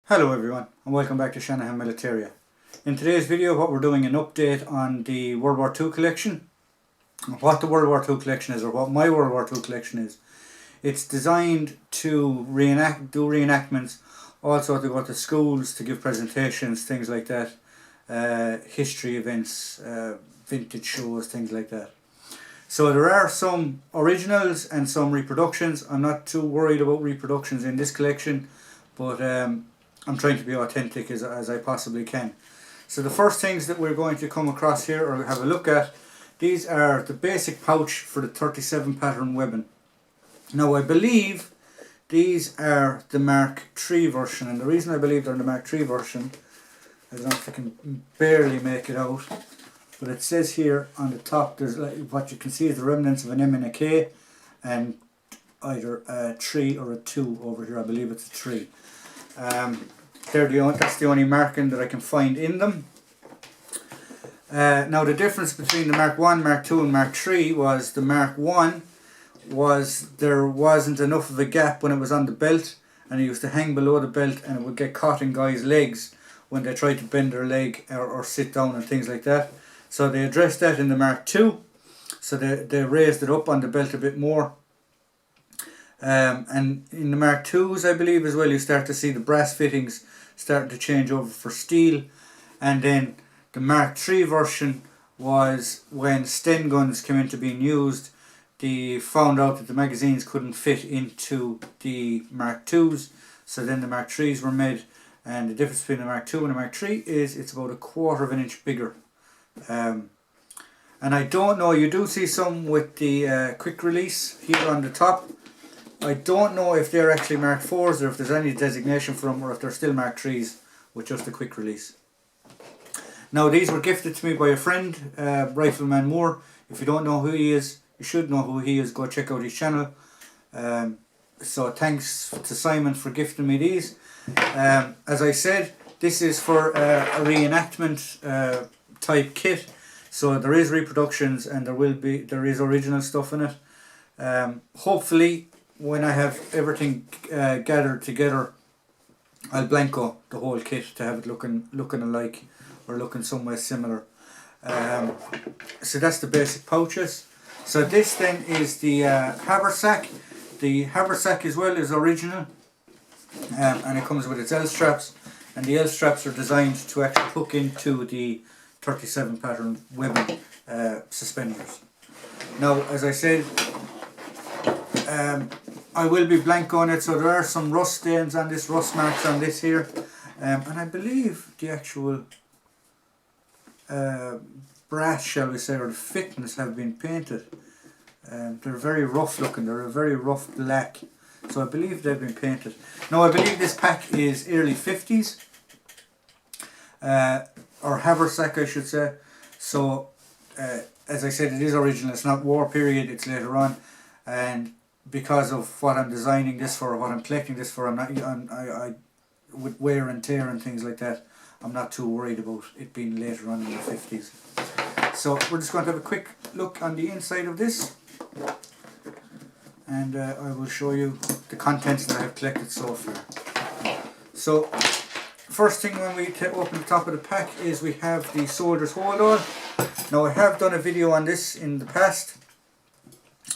Hello everyone and welcome back to Shanahan Militaria. In today's video what we're doing an update on the World War II collection. What the World War II collection is, or what my World War II collection is. It's designed to do reenactments, also to go to schools to give presentations, things like that, history events, vintage shows, things like that. So there are some originals and some reproductions. I'm not too worried about reproductions in this collection, but I'm trying to be authentic as I possibly can. So the first things that we're going to come across here or have a look at, these are the basic pouch for the 37 pattern weapon. Now I believe these are the Mark III version, and the reason I believe they're the Mark III version, I don't know if I can barely make it out, but it says here on the top, there's what you can see is the remnants of an M and a K, and either a 3 or a 2 over here. I believe it's a 3. That's the only marking that I can find in them. Now the difference between the Mark 1, Mark 2 and Mark 3 was the Mark 1 was there wasn't enough of a gap when it was on the belt, and it used to hang below the belt and it would get caught in guys' legs when they tried to bend their leg or sit down and things like that. So they addressed that in the Mark 2, so they raised it up on the belt a bit more. And in the Mark IIs, I believe as well, you start to see the brass fittings starting to change over for steel. And then the Mark III version was when Sten guns came into being used, they found out that the magazines couldn't fit into the Mark IIs, so then the Mark IIIs were made. And the difference between the Mark II and the Mark III is it's about 1/4 of an inch bigger. And I don't know, you do see some with the quick release here on the top. I don't know if they're actually Mark IVs or if there's any designation for them, or if they're still Mark IIIs with just a quick release. Now these were gifted to me by a friend, Rifleman Moore. If you don't know who he is, you should know who he is. Go check out his channel. So thanks to Simon for gifting me these. As I said, this is for a reenactment type kit. So there is reproductions and there is original stuff in it. Hopefully, when I have everything gathered together, I'll blanco the whole kit to have it looking alike or looking somewhere similar. So that's the basic pouches. So this then is the haversack. The haversack as well is original, and it comes with its L straps, and the L straps are designed to actually hook into the 37 pattern webbing suspenders. Now, as I said, I will be blank on it, so there are some rust stains on this, rust marks on this here, and I believe the actual brass, shall we say, or the fittings have been painted. They're very rough looking, they're a very rough black, so I believe they've been painted. Now I believe this pack is early 50s, or haversack I should say, so as I said, it is original, it's not war period, it's later on, and because of what I'm designing this for, or what I'm collecting this for, I with wear and tear and things like that, I'm not too worried about it being later on in the 50s. So we're just going to have a quick look on the inside of this, and I will show you the contents that I have collected so far. So first thing when we open the top of the pack is we have the soldier's hold all. Now I have done a video on this in the past.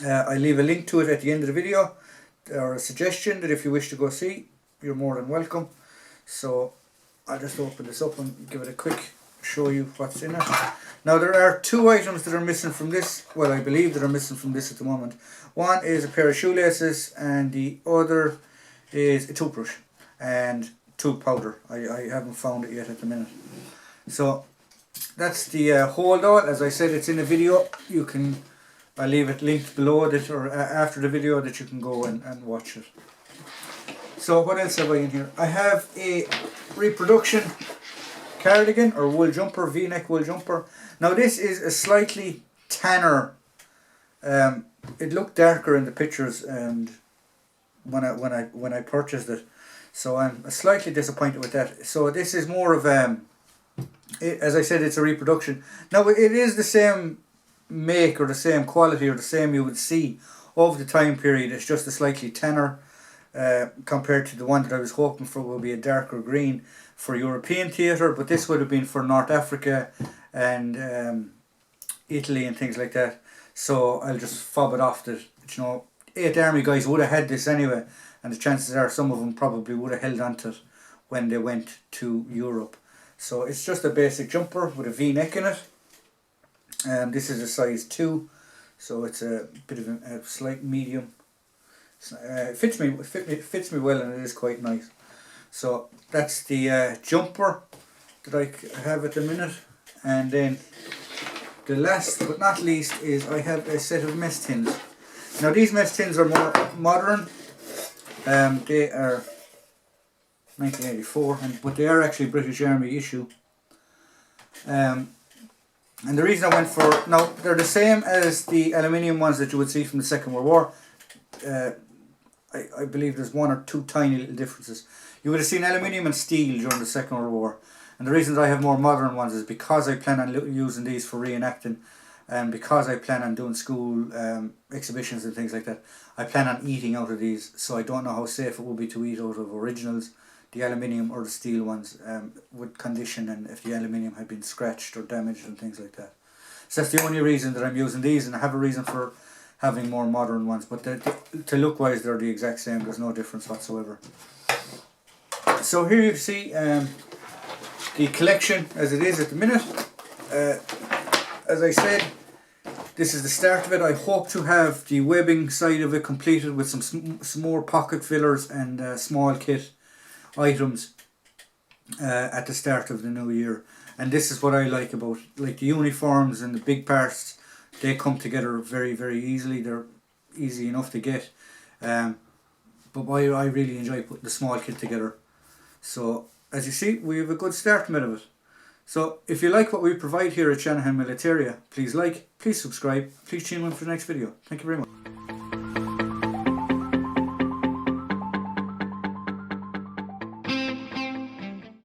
I leave a link to it at the end of the video, or a suggestion that if you wish to go see, you're more than welcome. So I'll just open this up and give it a quick show you what's in it. Now there are 2 items that are missing from this, well I believe that are missing from this at the moment. One is a pair of shoelaces and the other is a toothbrush and tooth powder. I haven't found it yet at the minute. So that's the hold all. As I said, it's in a video. I'll leave it linked below that, or after the video, that you can go and watch it. So what else have I in here? I have a reproduction cardigan or wool jumper, V-neck wool jumper. Now this is a slightly tanner. It looked darker in the pictures and when I purchased it, so I'm slightly disappointed with that. So this is more of as I said, it's a reproduction. Now it is the same make or the same quality or the same you would see of the time period. It's just a slightly tanner. compared to the one that I was hoping for will be a darker green for European theatre, but this would have been for North Africa and Italy and things like that. So I'll just fob it off that, you know, 8th Army guys would have had this anyway, and the chances are some of them probably would have held on to it when they went to Europe. So it's just a basic jumper with a V-neck in it. This is a size 2, so it's a bit of a slight medium. It fits me well, and it is quite nice. So that's the jumper that I have at the minute. And then the last but not least is I have a set of mess tins. Now these mess tins are more modern. They are 1984, but they are actually British Army issue. And the reason I went for, now they're the same as the aluminium ones that you would see from the Second World War. I believe there's 1 or 2 tiny little differences. You would have seen aluminium and steel during the Second World War. And the reason I have more modern ones is because I plan on using these for reenacting, and because I plan on doing school exhibitions and things like that. I plan on eating out of these, so I don't know how safe it would be to eat out of originals, the aluminium or the steel ones, with condition, and if the aluminium had been scratched or damaged and things like that. So that's the only reason that I'm using these, and I have a reason for having more modern ones, but to look wise they're the exact same. There's no difference whatsoever. So here you see the collection as it is at the minute. As I said, this is the start of it. I hope to have the webbing side of it completed with some more pocket fillers and small kit items at the start of the new year. And this is what I like about, like, the uniforms and the big parts. They come together very, very easily. They're easy enough to get. But I really enjoy putting the small kit together. So as you see, we have a good start out of it. So if you like what we provide here at Shanahan Militaria, please like, please subscribe, please tune in for the next video. Thank you very much.